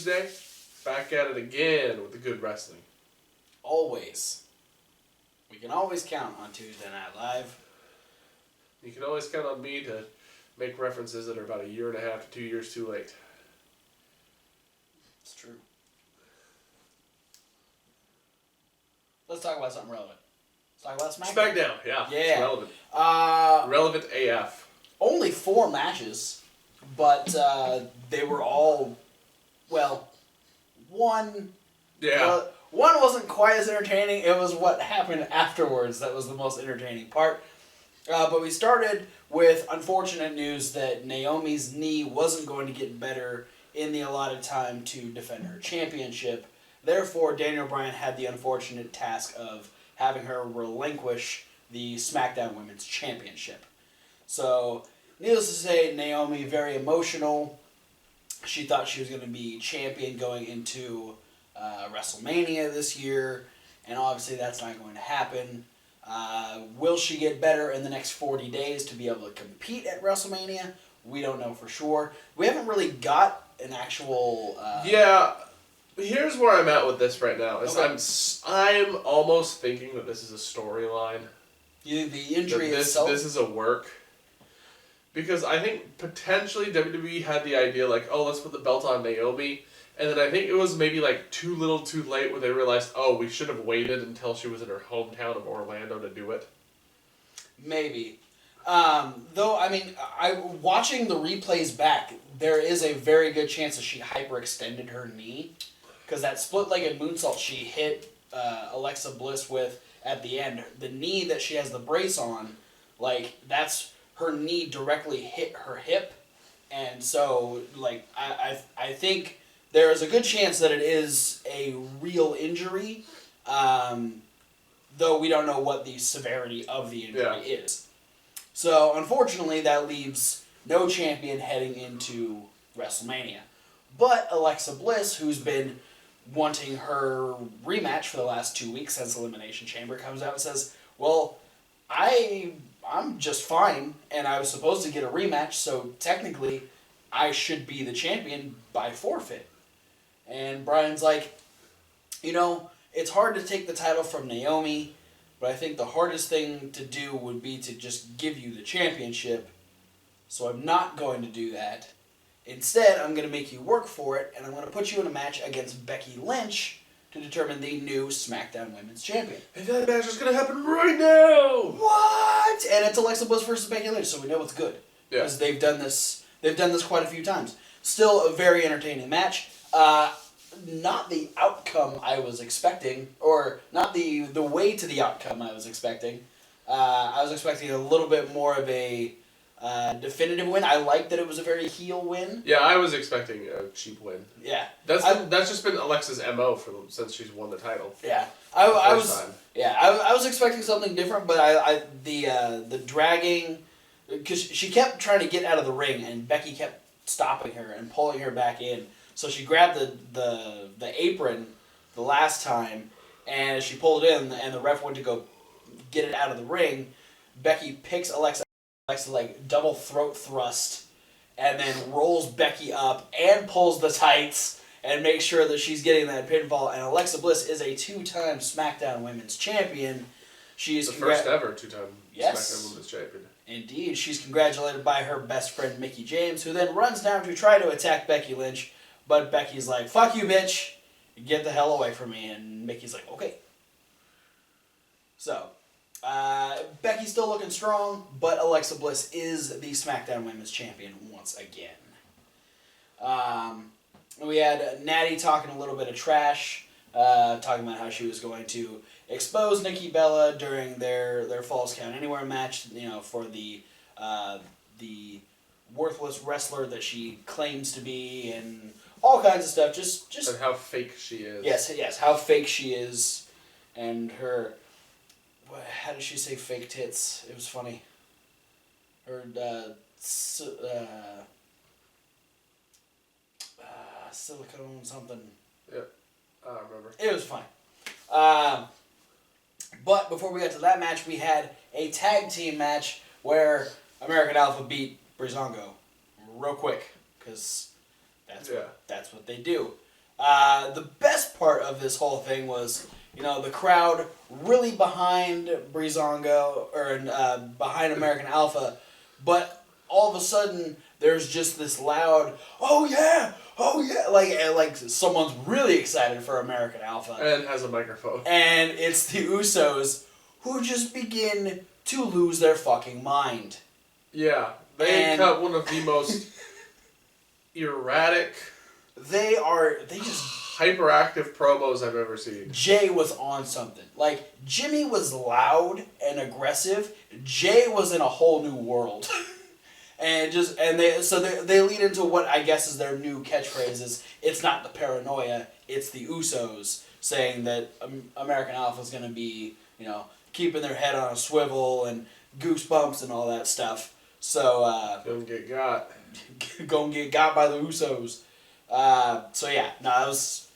Tuesday, back at it again with the good wrestling. Always. We can always count on Tuesday Night Live. You can always count on me to make references that are about 1.5 years to 2 years too late. It's true. Let's talk about something relevant. Let's talk about Smackdown, yeah. Yeah. It's relevant. Relevant AF. Only 4 matches, but they were all, well, one... Yeah. One wasn't quite as entertaining. It was what happened afterwards that was the most entertaining part. But we started with unfortunate news that Naomi's knee wasn't going to get better in the allotted time to defend her championship. Therefore, Daniel Bryan had the unfortunate task of having her relinquish the SmackDown Women's Championship. So, needless to say, Naomi, very emotional. She thought she was going to be champion going into WrestleMania this year, and obviously that's not going to happen. Will she get better in the next 40 days to be able to compete at WrestleMania? We don't know for sure. We haven't really got an actual... Yeah, here's where I'm at with this right now. Is Okay. I'm almost thinking that this is a storyline. The injury itself? This is a work. Because I think potentially WWE had the idea like, oh, let's put the belt on Naomi. And then I think it was maybe like too little too late when they realized, oh, we should have waited until she was in her hometown of Orlando to do it. Maybe. Though, I mean, watching the replays back, there is a very good chance that she hyperextended her knee. Because that split-legged moonsault she hit Alexa Bliss with at the end, the knee that she has the brace on, like, that's her knee directly hit her hip. And so, like, I think... there is a good chance that it is a real injury, though we don't know what the severity of the injury is. So, unfortunately, that leaves no champion heading into WrestleMania. But Alexa Bliss, who's been wanting her rematch for the last 2 weeks since Elimination Chamber, comes out and says, well, I'm just fine, and I was supposed to get a rematch, so technically I should be the champion by forfeit. And Bryan's like, you know, it's hard to take the title from Naomi, but I think the hardest thing to do would be to just give you the championship. So I'm not going to do that. Instead, I'm going to make you work for it, and I'm going to put you in a match against Becky Lynch to determine the new SmackDown Women's Champion. And that match is going to happen right now! What? And it's Alexa Bliss versus Becky Lynch, so we know it's good. Yeah. Because they've done this quite a few times. Still a very entertaining match. Not the outcome I was expecting, or not the way to the outcome I was expecting. I was expecting a little bit more of a definitive win. I liked that it was a very heel win. Yeah, I was expecting a cheap win. Yeah, that's just been Alexa's MO since she's won the title. Yeah, I was expecting something different, but the dragging, because she kept trying to get out of the ring, and Becky kept stopping her and pulling her back in. So she grabbed the apron the last time, and as she pulled it in, and the ref went to go get it out of the ring, Becky picks Alexa like double throat thrust, and then rolls Becky up and pulls the tights and makes sure that she's getting that pinfall. And Alexa Bliss is a 2-time SmackDown Women's Champion. She's the first ever 2-time SmackDown Women's Champion. Indeed, she's congratulated by her best friend Mickie James, who then runs down to try to attack Becky Lynch. But Becky's like, fuck you, bitch. Get the hell away from me. And Mickey's like, okay. So, Becky's still looking strong, but Alexa Bliss is the SmackDown Women's Champion once again. We had Natty talking a little bit of trash, talking about how she was going to expose Nikki Bella during their Falls Count Anywhere match, you know, for the worthless wrestler that she claims to be, and all kinds of stuff. Just and how fake she is. Yes, how fake she is, and her. How did she say fake tits? It was funny. Her silicone something. Yeah, I remember. It was funny. But before we got to that match, we had a tag team match where American Alpha beat Breezango real quick, because that's what they do. The best part of this whole thing was, the crowd really behind Breezango, or behind American Alpha, but all of a sudden there's just this loud, oh yeah, like someone's really excited for American Alpha. And has a microphone. And it's the Usos who just begin to lose their fucking mind. Yeah, they cut one of the most erratic, they just hyperactive promos I've ever seen. Jay was on something. Like, Jimmy was loud and aggressive. Jay was in a whole new world. And they lead into what I guess is their new catchphrase is, it's not the paranoia, it's the Usos, saying that American Alpha is going to be, keeping their head on a swivel and goosebumps and all that stuff. So, Gonna get got. Gonna get got by the Usos. That was...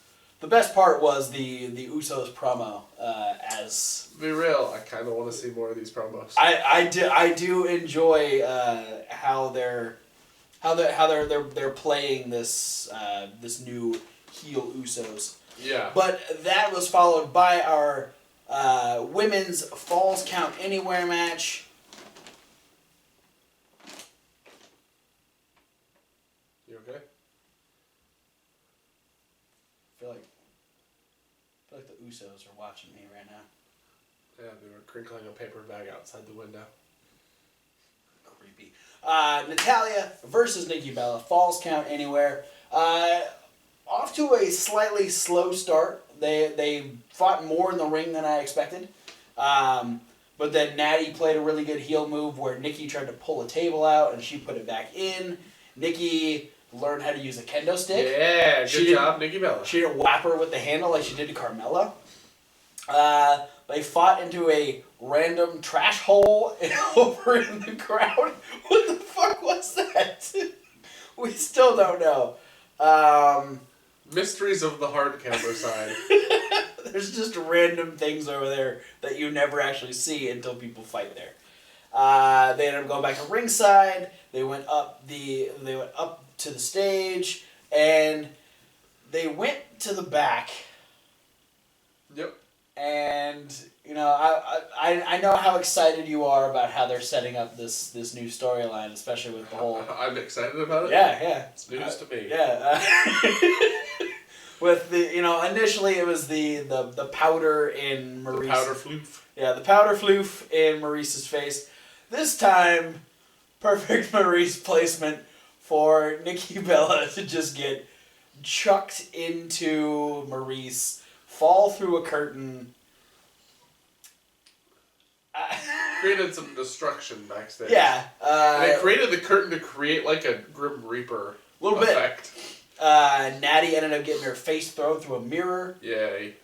The best part was the Usos promo. To be real, I kind of want to see more of these promos. I do enjoy how they're playing this new heel Usos. Yeah. But that was followed by our women's Falls Count Anywhere match. You okay? I feel like the Usos are watching me right now. Yeah, they were crinkling a paper bag outside the window. Creepy. Natalya versus Nikki Bella. Falls Count Anywhere. Off to a slightly slow start. They fought more in the ring than I expected. But then Natty played a really good heel move where Nikki tried to pull a table out and she put it back in. Nikki learned how to use a kendo stick. Yeah, good job, Nikki Bella. She didn't whap her with the handle like she did to Carmella. They fought into a random trash hole over in the crowd. What the fuck was that? We still don't know. Mysteries of the hard camera side. There's just random things over there that you never actually see until people fight there. They ended up going back to ringside. They went up to the stage, and they went to the back. Yep. And I know how excited you are about how they're setting up this new storyline, especially with the whole. I'm excited about it. Yeah. It's news to me. Yeah. With the initially it was the powder in Maurice. The powder floof. Yeah, the powder floof in Maurice's face. This time, perfect Maurice placement for Nikki Bella to just get chucked into Maurice, fall through a curtain. Created some destruction backstage. Yeah. And it created the curtain to create like a Grim Reaper effect. Natty ended up getting her face thrown through a mirror. Yay.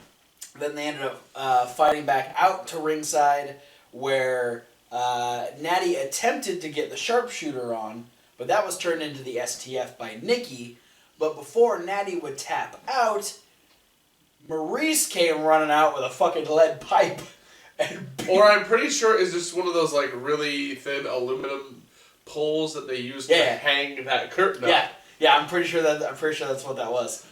Then they ended up fighting back out to ringside where Natty attempted to get the sharpshooter on, but that was turned into the STF by Nikki. But before Natty would tap out, Maurice came running out with a fucking lead pipe. Or I'm pretty sure it's just one of those like really thin aluminum poles that they use to hang that curtain up. Yeah, I'm pretty sure that's what that was.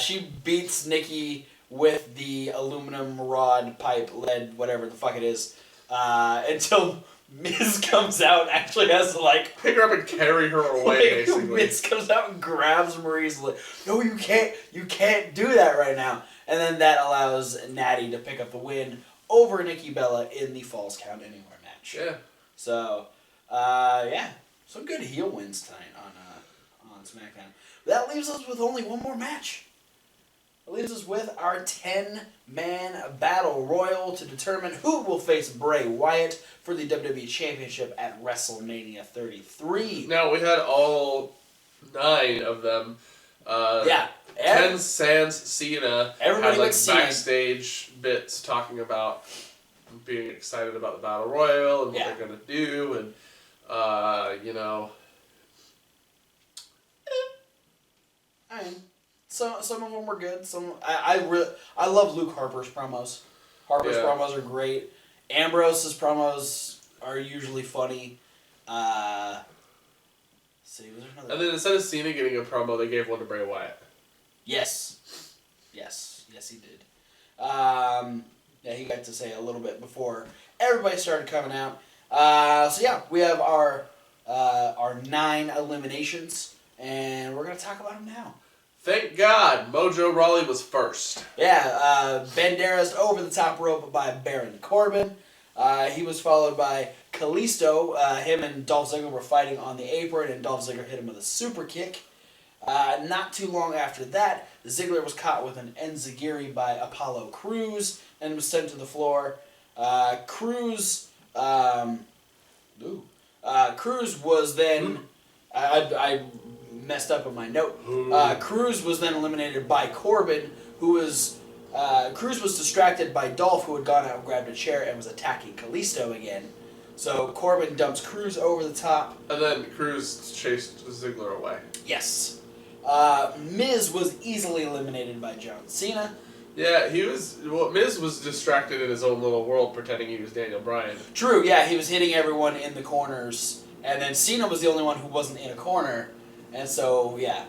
She beats Nikki with the aluminum rod, pipe, lead, whatever the fuck it is, until Miz comes out and actually has to like pick her up and carry her away. Basically, Miz comes out and grabs Marie's leg. No, you can't do that right now. And then that allows Natty to pick up the win over Nikki Bella in the Falls Count Anywhere match. Yeah. So, some good heel wins tonight on SmackDown. That leaves us with only one more match. It leaves us with our 10-man battle royal to determine who will face Bray Wyatt for the WWE Championship at WrestleMania 33. Now, we had all 9 of them. Ken sans Cena everybody had like Cena. Backstage bits talking about being excited about the Battle Royal and what they're going to do, and, I mean, some of them were good. I love Luke Harper's promos. Harper's promos are great. Ambrose's promos are usually funny. And then instead of Cena getting a promo, they gave one to Bray Wyatt. Yes, he did. Yeah, he got to say a little bit before everybody started coming out. So yeah, we have our 9 eliminations, and we're gonna talk about them now. Thank God, Mojo Rawley was first. Yeah, Banderas over the top rope by Baron Corbin. He was followed by Kalisto. Him and Dolph Ziggler were fighting on the apron, and Dolph Ziggler hit him with a super kick. Not too long after that, Ziggler was caught with an enziguri by Apollo Crews and was sent to the floor. Crews was then... I messed up on my note. Crews was then eliminated by Corbin, who was... Crews was distracted by Dolph, who had gone out and grabbed a chair and was attacking Kalisto again. So Corbin dumps Crews over the top. And then Crews chased Ziggler away. Yes. Miz was easily eliminated by John Cena. Yeah, Miz was distracted in his own little world pretending he was Daniel Bryan. True, yeah, he was hitting everyone in the corners. And then Cena was the only one who wasn't in a corner. And so, yeah.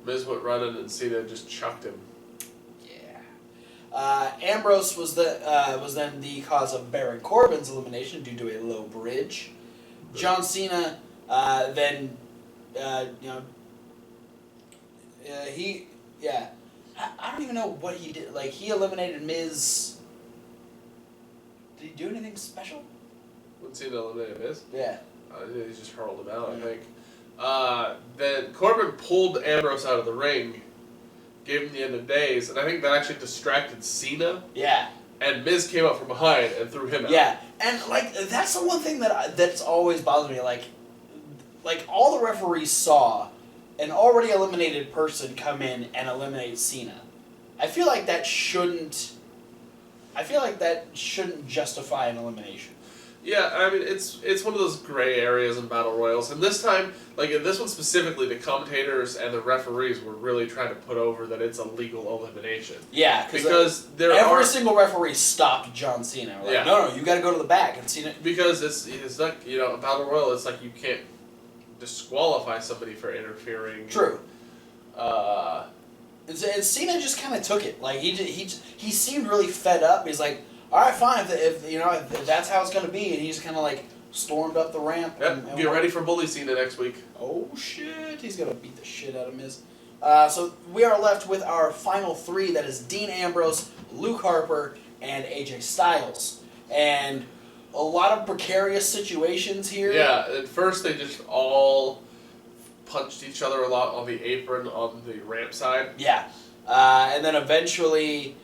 Miz went running and Cena just chucked him. Ambrose was then the cause of Baron Corbin's elimination due to a low bridge. John Cena then I don't even know what he did. Like, he eliminated Miz. Did he do anything special? When Cena eliminated Miz? Yeah. He just hurled him out, I think. Then Corbin pulled Ambrose out of the ring, gave him the end of days, and I think that actually distracted Cena. Yeah. And Miz came up from behind and threw him out. Yeah, and like that's the one thing that's always bothered me. Like all the referees saw an already eliminated person come in and eliminate Cena. I feel like that shouldn't justify an elimination. Yeah, I mean, it's one of those gray areas in Battle Royals. And this time, like in this one specifically, the commentators and the referees were really trying to put over that it's a legal elimination. Yeah, because every single referee stopped John Cena. Like, yeah. No, you got to go to the back and Cena. Because it's like, a Battle Royal, it's like you can't disqualify somebody for interfering. True. And Cena just kind of took it. Like he seemed really fed up. He's like, all right, fine. If that's how it's gonna be, and he just kind of like stormed up the ramp. Yep. And Get ready for Bully Cena next week. Oh shit! He's gonna beat the shit out of Miz. So we are left with our final 3. That is Dean Ambrose, Luke Harper, and AJ Styles. And a lot of precarious situations here. Yeah. At first, they just all punched each other a lot on the apron on the ramp side. Yeah. And then eventually.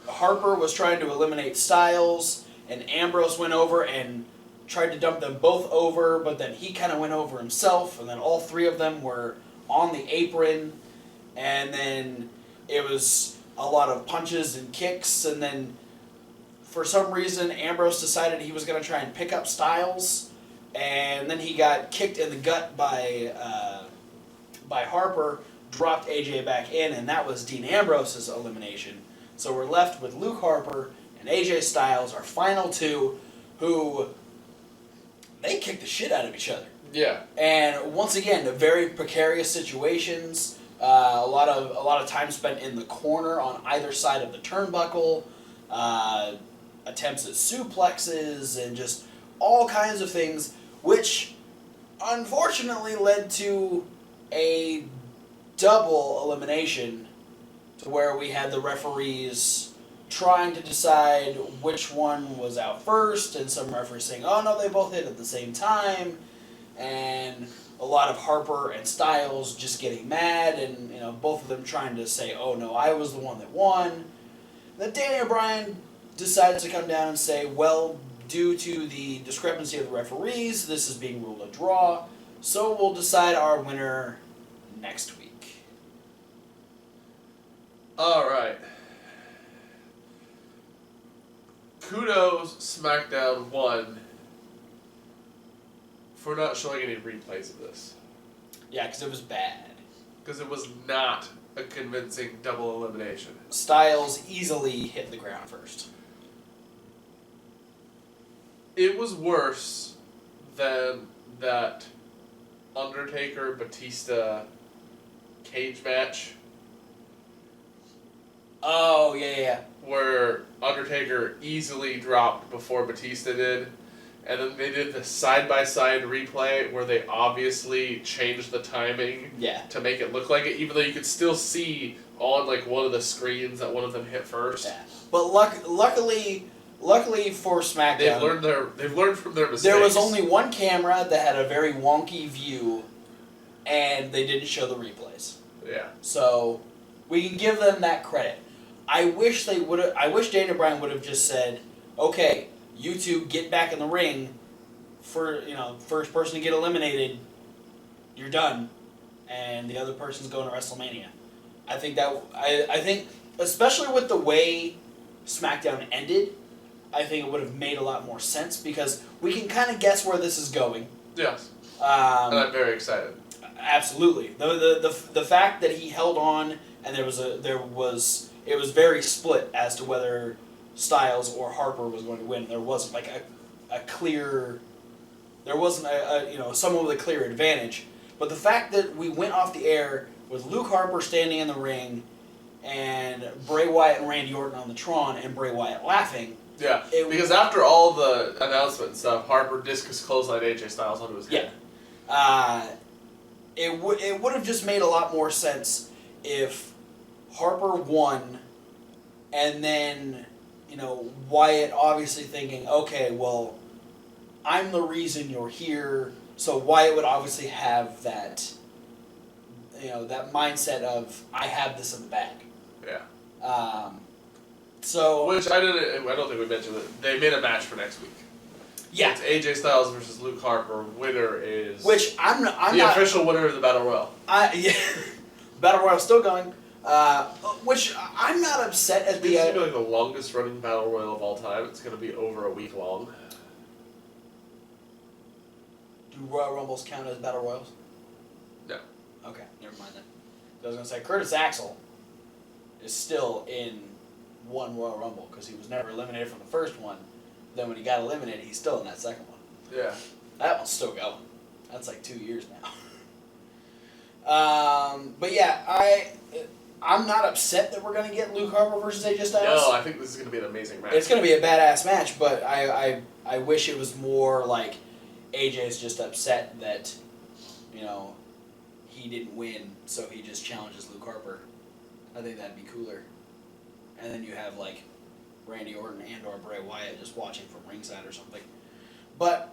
Harper was trying to eliminate Styles, and Ambrose went over and tried to dump them both over, but then he kind of went over himself, and then all 3 of them were on the apron, and then it was a lot of punches and kicks, and then for some reason Ambrose decided he was going to try and pick up Styles, and then he got kicked in the gut by Harper, dropped AJ back in, and that was Dean Ambrose's elimination. So we're left with Luke Harper and AJ Styles, our final 2, who they kicked the shit out of each other. Yeah. And once again, very precarious situations. A lot of time spent in the corner on either side of the turnbuckle. Attempts at suplexes and just all kinds of things, which unfortunately led to a double elimination. To where we had the referees trying to decide which one was out first, and some referees saying, oh no, they both hit at the same time, and a lot of Harper and Styles just getting mad, and both of them trying to say, oh no, I was the one that won. Then Daniel Bryan decides to come down and say, well, due to the discrepancy of the referees, this is being ruled a draw, so we'll decide our winner next week. Alright. Kudos Smackdown 1 for not showing any replays of this. Yeah, because it was bad. Because it was not a convincing double elimination. Styles easily hit the ground first. It was worse than that Undertaker Batista cage match. Oh, yeah. Where Undertaker easily dropped before Batista did. And then they did the side-by-side replay where they obviously changed the timing to make it look like it, even though you could still see on like one of the screens that one of them hit first. Yeah. But luckily for SmackDown, they've learned from their mistakes. There was only one camera that had a very wonky view, and they didn't show the replays. Yeah. So we can give them that credit. I wish Daniel Bryan would have just said, "Okay, you two get back in the ring. First person to get eliminated, you're done, and the other person's going to WrestleMania." I think especially with the way SmackDown ended, I think it would have made a lot more sense because we can kind of guess where this is going. Yes. And I'm very excited. Absolutely. The fact that he held on and it was very split as to whether Styles or Harper was going to win. There wasn't like someone with a clear advantage. But the fact that we went off the air with Luke Harper standing in the ring and Bray Wyatt and Randy Orton on the Tron and Bray Wyatt laughing. Yeah, because after all the announcement and stuff, Harper discus clothesline AJ Styles onto his head. Yeah. It would have just made a lot more sense if Harper won and then, Wyatt obviously thinking, okay, well, I'm the reason you're here. So Wyatt would obviously have that, that mindset of, I have this in the bag. Yeah. So which I don't think we mentioned it. They made a match for next week. Yeah. It's AJ Styles versus Luke Harper. Winner is I'm the official winner of the Battle Royal. Yeah. Battle Royal's still going. Which I'm not upset at the. It's going to be like the longest running Battle Royal of all time. It's going to be over a week long. Do Royal Rumbles count as Battle Royals? No. Okay, never mind then. I was going to say Curtis Axel is still in one Royal Rumble because he was never eliminated from the first one. Then when he got eliminated, he's still in that second one. Yeah. That one's still going. That's like 2 years now. But yeah, I'm not upset that we're going to get Luke Harper versus AJ Styles. No, I think this is going to be an amazing match. It's going to be a badass match, but I wish it was more like AJ's just upset that, he didn't win, so he just challenges Luke Harper. I think that'd be cooler. And then you have, like, Randy Orton and or Bray Wyatt just watching from ringside or something. But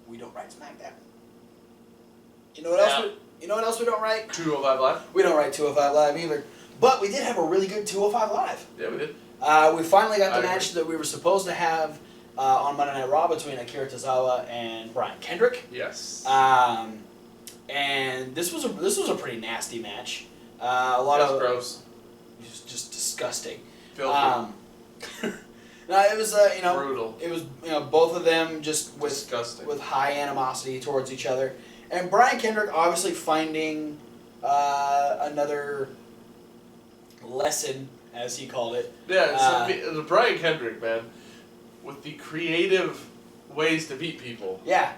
we don't write SmackDown. You know what else we don't write? 205 Live? We don't write 205 Live either. But we did have a really good 205 Live. Yeah, we did. We finally got the match that we were supposed to have on Monday Night Raw between Akira Tozawa and Brian Kendrick. Yes. And this was a pretty nasty match. Gross. It was just disgusting. Filthy. No, it was brutal. It was both of them just with high animosity towards each other, and Brian Kendrick obviously finding another lesson, as he called it. Yeah, so Brian Kendrick, man, with the creative ways to beat people. Yeah.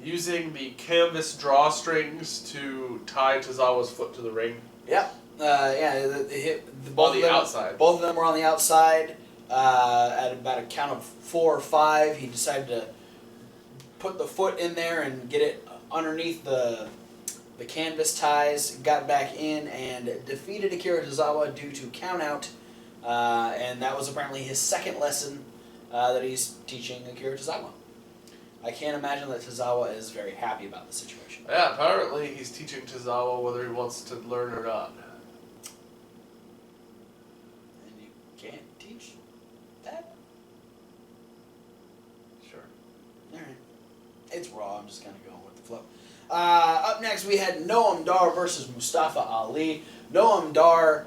Using the canvas drawstrings to tie Tozawa's foot to the ring. Yep. Outside. Both of them were on the outside. At about a count of 4 or 5, he decided to put the foot in there and get it underneath the canvas ties, got back in, and defeated Akira Tozawa due to countout. And that was apparently his second lesson that he's teaching Akira Tozawa. I can't imagine that Tozawa is very happy about the situation. Yeah, apparently he's teaching Tozawa whether he wants to learn or not. And you can't teach that? Sure. Alright. It's Raw, I'm just kind of going with the flow. Up next we had Noam Dar versus Mustafa Ali. Noam Dar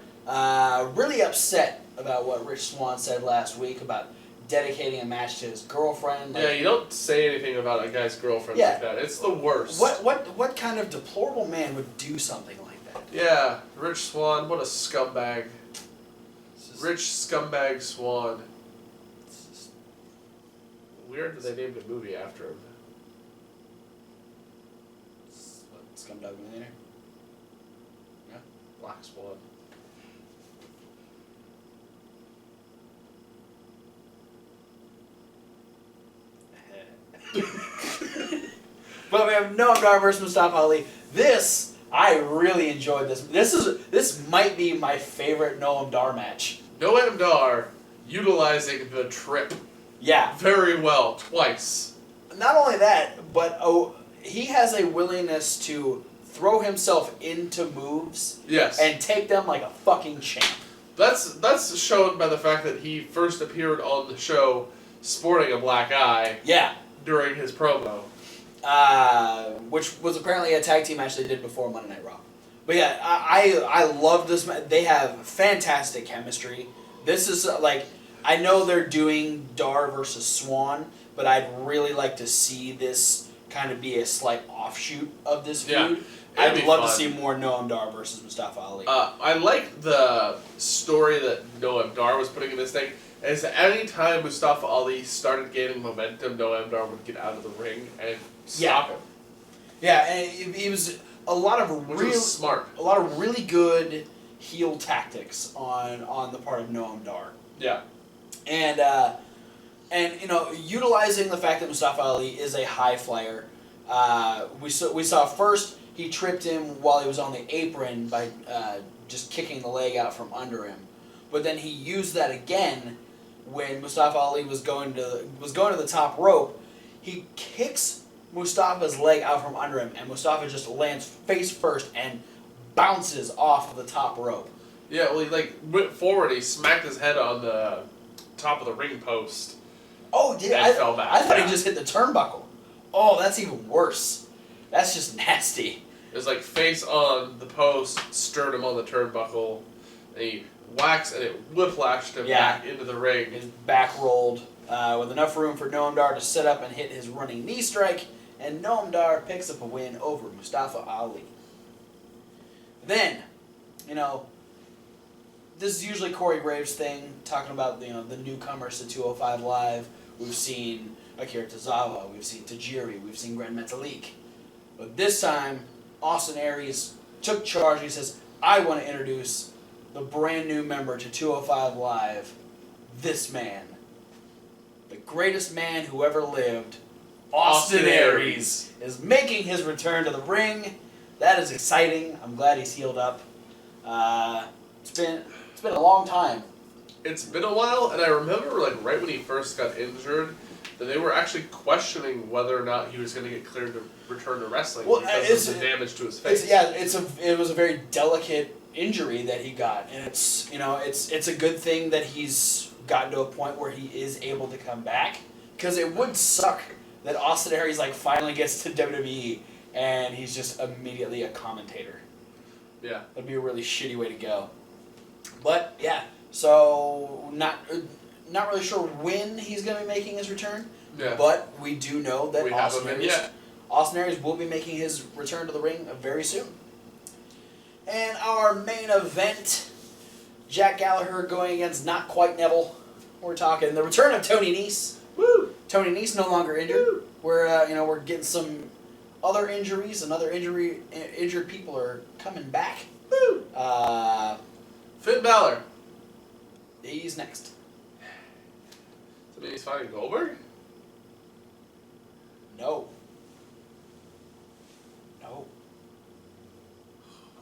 really upset about what Rich Swann said last week about dedicating a match to his girlfriend. Yeah, you don't say anything about a guy's girlfriend like that. It's the worst. What kind of deplorable man would do something like that? Yeah, Rich Swann, what a scumbag. Rich scumbag Swann. Weird that they named a movie after him. What, Scumdog Millionaire? Yeah. Black Swan. But we have Noam Dar versus Mustafa Ali. This, I really enjoyed this. This might be my favorite Noam Dar match. Noam Dar utilizing the trip Yeah. very well twice. Not only that, but he has a willingness to throw himself into moves Yes. and take them like a fucking champ. That's shown by the fact that he first appeared on the show sporting a black eye. Yeah. During his promo. Which was apparently a tag team match they did before Monday Night Raw. But yeah, I love this match. They have fantastic chemistry. This is like, I know they're doing Dar versus Swan, but I'd really like to see this kind of be a slight offshoot of this feud. I'd love to see more Noam Dar versus Mustafa Ali. I like the story that Noam Dar was putting in this thing. Is any time Mustafa Ali started gaining momentum, Noam Dar would get out of the ring and stop him. Yeah, and he was a lot of really good heel tactics on the part of Noam Dar. Yeah. And you know, utilizing the fact that Mustafa Ali is a high flyer, we saw first he tripped him while he was on the apron by just kicking the leg out from under him, but then he used that again when Mustafa Ali was going to the top rope. He kicks Mustafa's leg out from under him, and Mustafa just lands face first and bounces off the top rope. Yeah, well, he went forward. He smacked his head on the top of the ring post. Oh, I fell back. I thought he just hit the turnbuckle. Oh, that's even worse. That's just nasty. It was face on the post, sternum on the turnbuckle, and he whacks and it whiplashed him back into the ring. His back rolled with enough room for Noam Dar to set up and hit his running knee strike, and Noam Dar picks up a win over Mustafa Ali. Then, this is usually Corey Graves' thing, talking about the newcomers to 205 Live. We've seen Akira Tozawa, we've seen Tajiri, we've seen Grand Metalik. But this time, Austin Aries took charge. He says, I want to introduce the brand new member to 205 Live, this man. The greatest man who ever lived, Austin Aries, is making his return to the ring. That is exciting. I'm glad he's healed up. It's been a long time. It's been a while, and I remember right when he first got injured, that they were actually questioning whether or not he was going to get cleared to return to wrestling because of the damage to his face. It was a very delicate injury that he got, and it's a good thing that he's gotten to a point where he is able to come back, because it would suck that Austin Aries finally gets to WWE and he's just immediately a commentator. Yeah, that'd be a really shitty way to go. But yeah, so not really sure when he's going to be making his return. Yeah. But we do know that Austin Aries will be making his return to the ring very soon. And our main event, Jack Gallagher going against Not Quite Neville. We're talking the return of Tony Nese. Woo! Tony Nese no longer injured. Woo! We're getting some other injuries, and other injured people are coming back. Woo! Finn Balor. He's next. So he's fighting Goldberg? No. I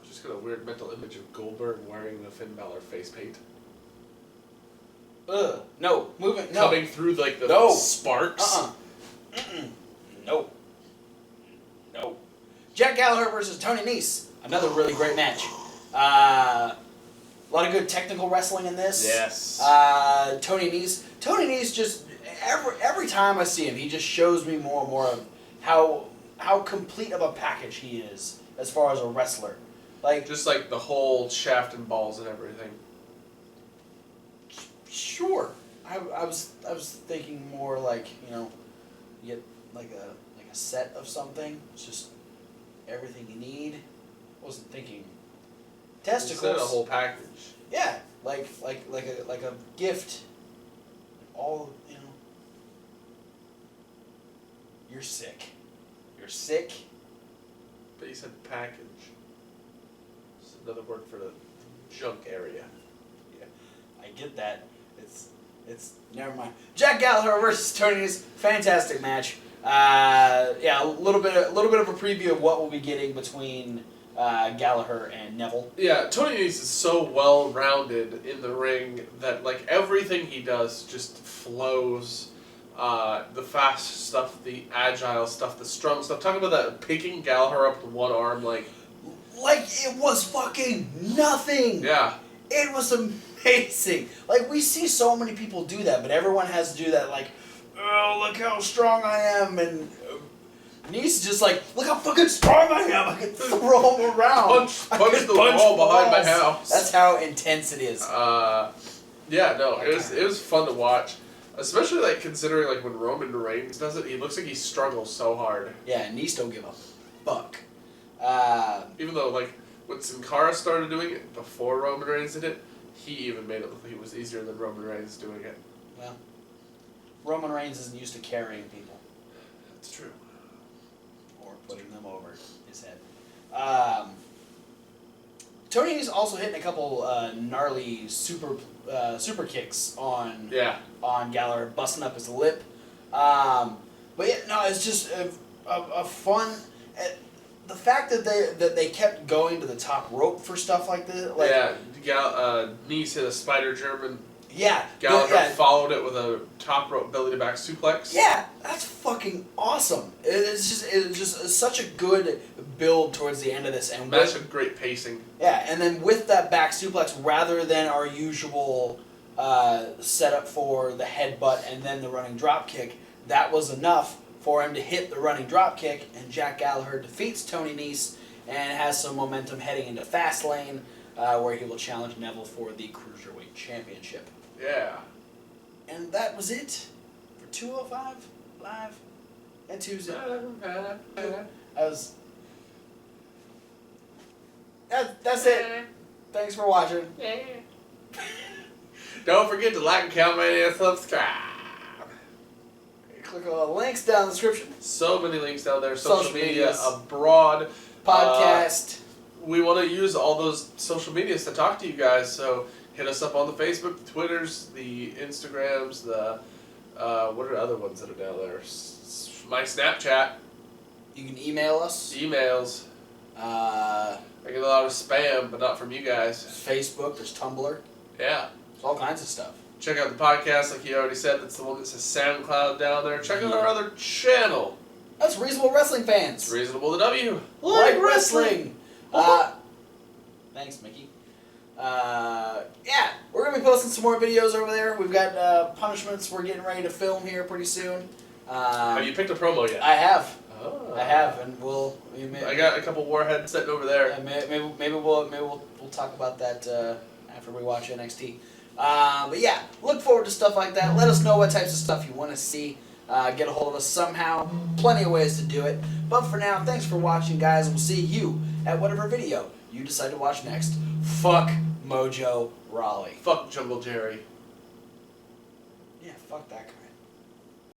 just got a weird mental image of Goldberg wearing the Finn Balor face paint. No. Moving. No. Coming through the sparks. No. Jack Gallagher versus Tony Nese. Another really great match. A lot of good technical wrestling in this. Yes. Tony Nese just every time I see him, he just shows me more and more of how complete of a package he is as far as a wrestler. Just the whole shaft and balls and everything. Sure. I was thinking more you get a set of something. It's just everything you need. I wasn't thinking testicles. Instead of a whole package. Yeah, like a gift. All You're sick. You're sick. But you said package. So another word for the junk area. Yeah, I get that. It's never mind. Jack Gallagher versus Tony Nese, fantastic match. Yeah, a little bit of a preview of what we'll be getting between Gallagher and Neville. Yeah, Tony Nese is so well rounded in the ring that like everything he does just flows. The fast stuff, the agile stuff, the strong stuff. Talking about that picking Gallagher up with one arm, like it was fucking nothing. Yeah. It was amazing. Like, we see so many people do that, but everyone has to do that, like, oh, look how strong I am, and Nese is just like, look how fucking strong I am, I can throw him around. Punch the wall behind my house. That's how intense it is. Yeah, no, it was fun to watch. Especially, like, considering, like, when Roman Reigns does it, he looks like he struggles so hard. Yeah, Nese don't give a fuck. Even though, like, when Sin Cara started doing it before Roman Reigns did it, he even made it look like it was easier than Roman Reigns doing it. Well, Roman Reigns isn't used to carrying people. That's true. Or putting them over his head. Tony's also hitting a couple gnarly super kicks on Gallagher, busting up his lip. But yeah, no, it's just a fun. The fact that they kept going to the top rope for stuff like this, like Nese hit a spider German. Yeah, Gallagher followed it with a top rope belly to back suplex. Yeah, that's fucking awesome. It's just such a good build towards the end of this, and match of great pacing. Yeah, and then with that back suplex, rather than our usual setup for the headbutt and then the running drop kick, that was enough for him to hit the running drop kick, and Jack Gallagher defeats Tony Nese and has some momentum heading into Fastlane, where he will challenge Neville for the Cruiserweight Championship. Yeah. And that was it for 205 Live and Tuesday. That's it. Thanks for watching. Don't forget to like, comment, and subscribe. Click on the links down in the description. So many links down there. Social media medias. abroad. Podcast. We want to use all those social medias to talk to you guys, so hit us up on the Facebook, the Twitters, the Instagrams, the what are the other ones that are down there? My Snapchat. You can email us. Emails. I get a lot of spam, but not from you guys. Facebook. There's Tumblr. Yeah. There's all kinds of stuff. Check out the podcast, like you already said. That's the one that says SoundCloud down there. Check out our other channel. That's Reasonable Wrestling Fans. It's reasonable to W. Like wrestling. Thanks, Mickey. Yeah, we're going to be posting some more videos over there. We've got punishments we're getting ready to film here pretty soon. Have you picked a promo yet? I have. Oh. I have, and I got a couple warheads sitting over there. Yeah, maybe we'll talk about that after we watch NXT. But yeah, look forward to stuff like that. Let us know what types of stuff you want to see. Get a hold of us somehow. Plenty of ways to do it. But for now, thanks for watching, guys. We'll see you at whatever video you decide to watch next. Fuck Mojo Rawley. Fuck Jungle Jerry. Yeah, fuck that guy.